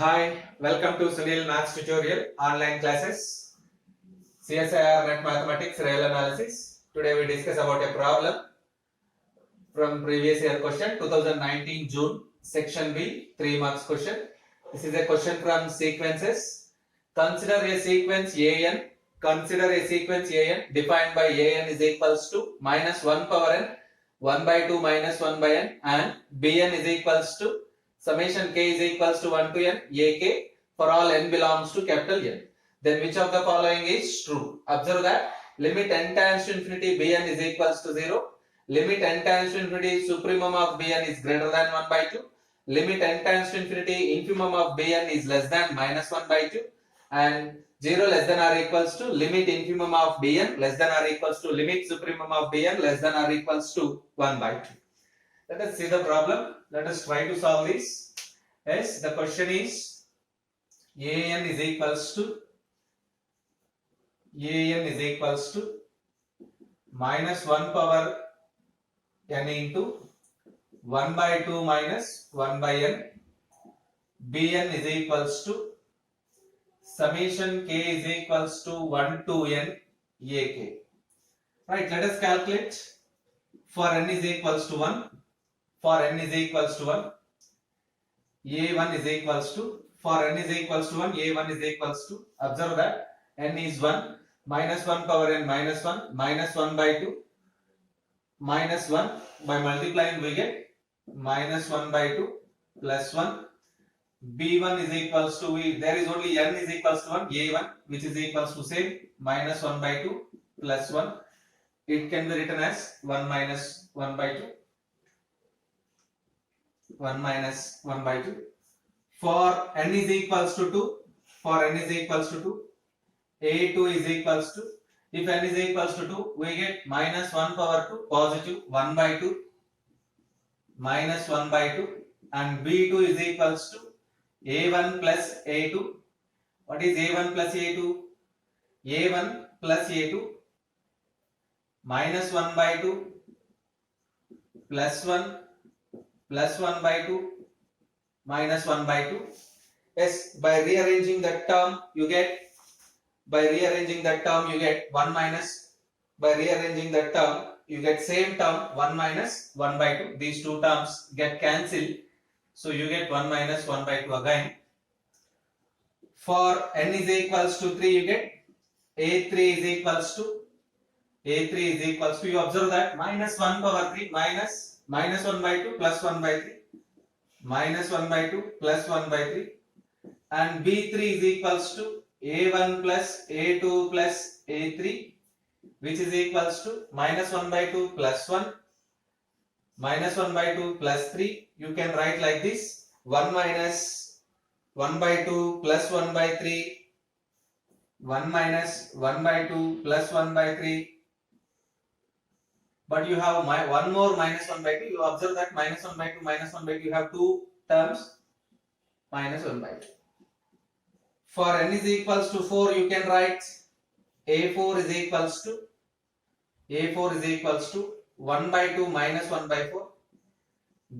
Hi, welcome to Sunil Maths Tutorial online classes. CSIR Net Mathematics Real Analysis. Today we discuss about a problem from previous year question 2019 June section B 3 marks question. This is a question from sequences. Consider a sequence AN. Consider a sequence AN defined by AN is equals to minus 1 power n 1 by 2 minus 1 by n and Bn is equals to summation k is equals to 1 to n ak for all n belongs to capital N. Then which of the following is true? Observe that limit n tends to infinity Bn is equals to 0. Limit n tends to infinity supremum of Bn is greater than 1 by 2. Limit n tends to infinity infimum of Bn is less than minus 1 by 2. And 0 less than or equals to limit infimum of Bn less than or equals to limit supremum of Bn less than or equals to 1 by 2. Let us see the problem. Let us try to solve this. Yes, the question is An is equals to minus 1 power n into 1 by 2 minus 1 by n. Bn is equals to summation k is equals to 1 to n ak. Right, let us calculate. For n is equals to 1. For n is equals to 1. A1 is equals to, for n is equals to 1, A1 is equals to, observe that n is 1, minus 1 power n minus 1, minus 1 by 2, minus 1, by multiplying we get minus 1 by 2 plus 1. B1 is equals to, there is only n is equals to 1, A1 which is equals to same, minus 1 by 2 plus 1. It can be written as 1 minus 1 by 2. 1 minus 1 by 2. For n is equals to 2, for n is equals to 2, A2 is equals to, if n is equals to 2, we get minus 1 power 2, positive 1 by 2, minus 1 by 2, and B2 is equals to A1 plus A2. What is A1 plus A2? A1 plus A2, minus 1 by 2, plus 1, plus 1 by 2, minus 1 by 2. Yes, by rearranging that term you get, 1 minus, by rearranging that term you get same term 1 minus 1 by 2. These two terms get cancelled, so you get 1 minus 1 by 2 again. For n is equals to 3 you get A3 is equals to, you observe that minus 1 power 3 minus 1 by 2 plus 1 by 3, minus 1 by 2 plus 1 by 3, and B3 is equals to A1 plus A2 plus A3 which is equals to minus 1 by 2 plus 1, minus 1 by 2 plus 3. You can write like this, 1 minus 1 by 2 plus 1 by 3, 1 minus 1 by 2 plus 1 by 3. But you have one more minus 1 by 2. You observe that minus 1 by 2, minus 1 by 2, you have two terms, minus 1 by 2. For n is equals to 4, you can write A4 is equals to 1 by 2 minus 1 by 4.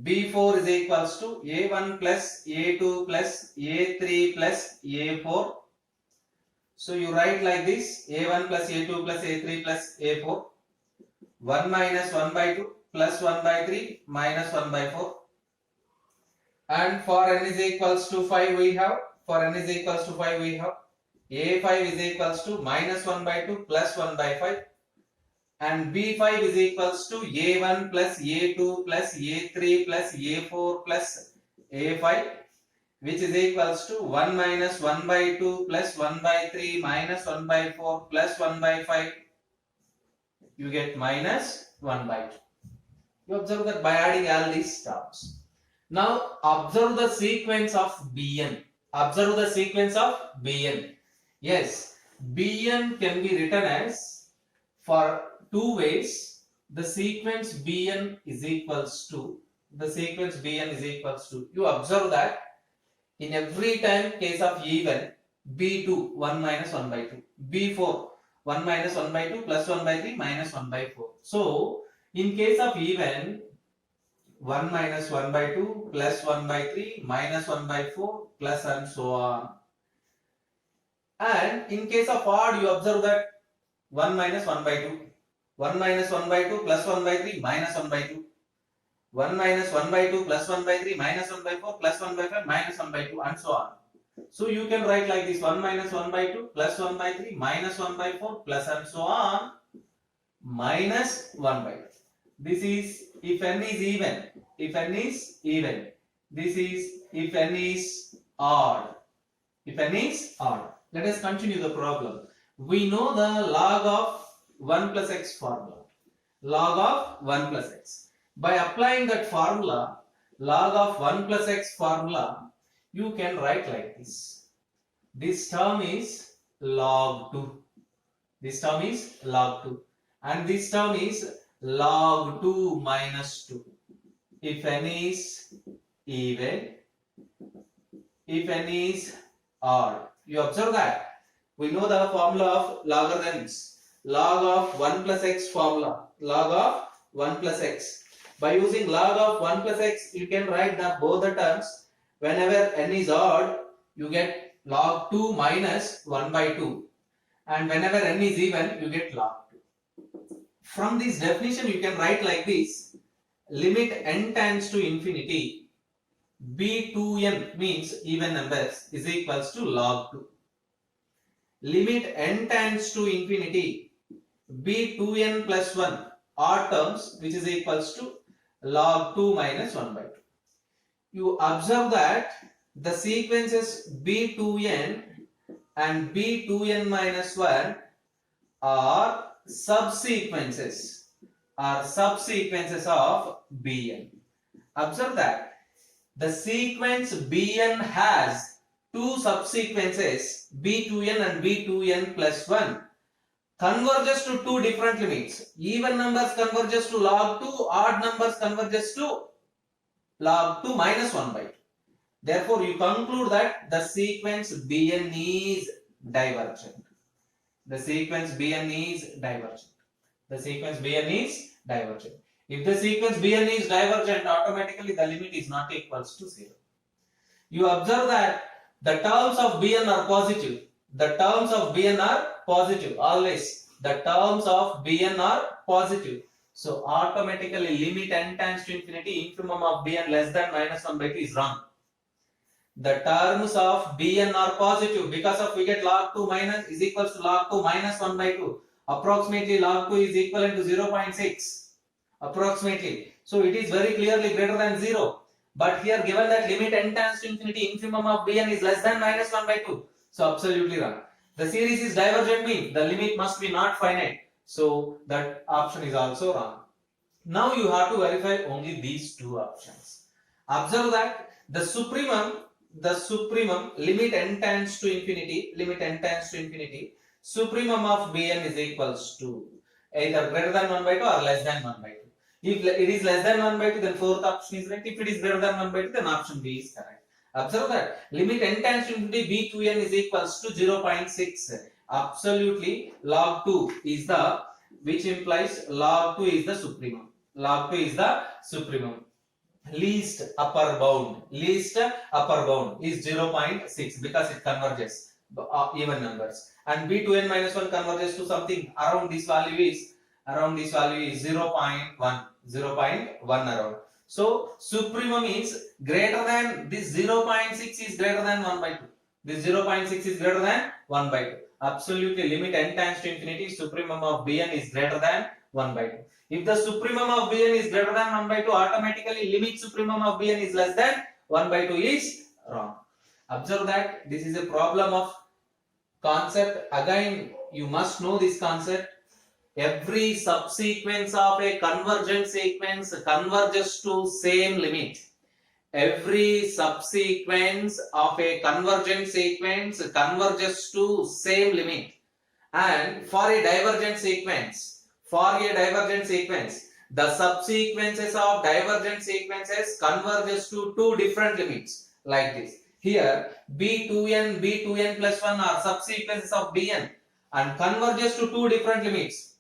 B4 is equals to A1 plus A2 plus A3 plus A4. So you write like this, A1 plus A2 plus A3 plus A4. 1 minus 1 by 2 plus 1 by 3 minus 1 by 4. And for n is equals to 5 we have, A5 is equals to minus 1 by 2 plus 1 by 5. And B5 is equals to A1 plus A2 plus A3 plus A4 plus A5 which is equals to 1 minus 1 by 2 plus 1 by 3 minus 1 by 4 plus 1 by 5. You get minus 1 by 2. You observe that by adding all these terms. Now observe the sequence of Bn. Yes, Bn can be written as, for two ways. The sequence Bn is equals to, you observe that in every time case of even, B2 1 minus 1 by 2, B4 1 minus 1 by 2 plus 1 by 3 minus 1 by 4. So in case of even, 1 minus 1 by 2 plus 1 by 3 minus 1 by 4 plus and so on. And in case of odd, you observe that 1 minus 1 by 2. 1 minus 1 by 2 plus 1 by 3 minus 1 by 2. 1 minus 1 by 2 plus 1 by 3 minus 1 by 4 plus 1 by 5 minus 1 by 2 and so on. So you can write like this: 1 minus 1 by 2 plus 1 by 3 minus 1 by 4 plus and so on minus 1 by 2. This is if n is even. If n is even. This is if n is odd. If n is odd. Let us continue the problem. We know the log of 1 plus x formula. Log of 1 plus x. By applying that formula, log of 1 plus x formula, you can write like this. This term is log 2. This term is log 2. And this term is log 2 minus 2. If n is even, if n is odd. You observe that. We know the formula of logarithms. Log of 1 plus x formula. Log of 1 plus x. By using log of 1 plus x, you can write both the terms. Whenever n is odd, you get log 2 minus 1 by 2. And whenever n is even, you get log 2. From this definition, you can write like this. Limit n tends to infinity. b2n means even numbers is equals to log 2. Limit n tends to infinity. b2n plus 1 odd terms, which is equals to log 2 minus 1 by 2. You observe that the sequences b2n and b2n minus 1 are subsequences of bn. Observe that the sequence bn has two subsequences b2n and b2n plus 1 converges to two different limits. Even numbers converges to log 2, odd numbers converges to log 2 minus 1 by 2. Therefore, you conclude that the sequence bn is divergent. The sequence bn is divergent. The sequence bn is divergent. If the sequence bn is divergent, automatically the limit is not equals to 0. You observe that the terms of bn are positive. The terms of bn are positive. Always the terms of bn are positive. So automatically limit n tends to infinity, infimum of bn less than minus 1 by 2 is wrong. The terms of bn are positive because of we get log 2 minus is equals to log 2 minus 1 by 2. Approximately log 2 is equivalent to 0.6. Approximately. So it is very clearly greater than 0. But here given that limit n tends to infinity, infimum of bn is less than minus 1 by 2. So absolutely wrong. The series is divergent means the limit must be not finite. So that option is also wrong. Now you have to verify only these two options. Observe that the supremum limit n tends to infinity, supremum of bn is equals to either greater than 1 by 2 or less than 1 by 2. If it is less than 1 by 2, then fourth option is right. If it is greater than 1 by 2, then option B is correct. Observe that limit n tends to infinity b2n is equals to 0.6. Absolutely log 2 is the, which implies log 2 is the supremum. Log 2 is the supremum. Least upper bound is 0.6 because it converges even numbers, and b2n minus 1 converges to something around this value is 0.1 around. So supremum is greater than this 0.6 is greater than 1 by 2. This 0.6 is greater than 1 by 2. Absolutely limit n tends to infinity, supremum of bn is greater than 1 by 2. If the supremum of bn is greater than 1 by 2, automatically limit supremum of bn is less than 1 by 2 is wrong. Observe that this is a problem of concept. Again, you must know this concept. Every subsequence of a convergent sequence converges to same limit. Every subsequence of a convergent sequence converges to same limit. And for a divergent sequence, the subsequences of divergent sequences converges to two different limits like this. Here b2n plus 1 are subsequences of bn and converges to two different limits.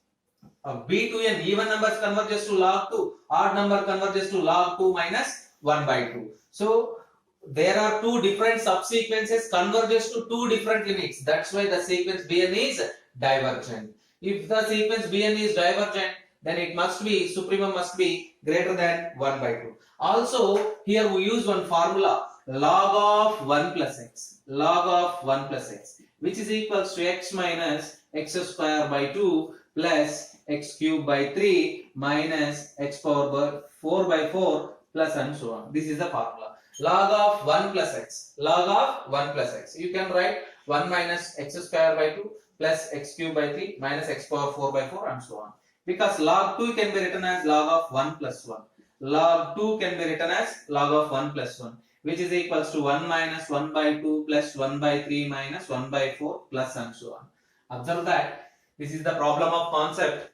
b to n even numbers converges to log 2, odd number converges to log 2 minus 1 by 2. So there are two different subsequences converges to two different limits. That's why the sequence Bn is divergent. If the sequence Bn is divergent, then it must be, supremum must be greater than 1 by 2. Also, here we use one formula, log of 1 plus x, log of 1 plus x, which is equals to x minus x square by 2 plus x cube by 3 minus x power 4 by 4 plus and so on. This is the formula. Log of 1 plus x, log of 1 plus x. You can write 1 minus x square by 2 plus x cube by 3 minus x power 4 by 4 and so on. Because log 2 can be written as log of 1 plus 1. Log 2 can be written as log of 1 plus 1, which is equals to 1 minus 1 by 2 plus 1 by 3 minus 1 by 4 plus and so on. Observe that this is the problem of concept.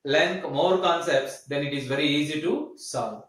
Learn more concepts, then it is very easy to solve.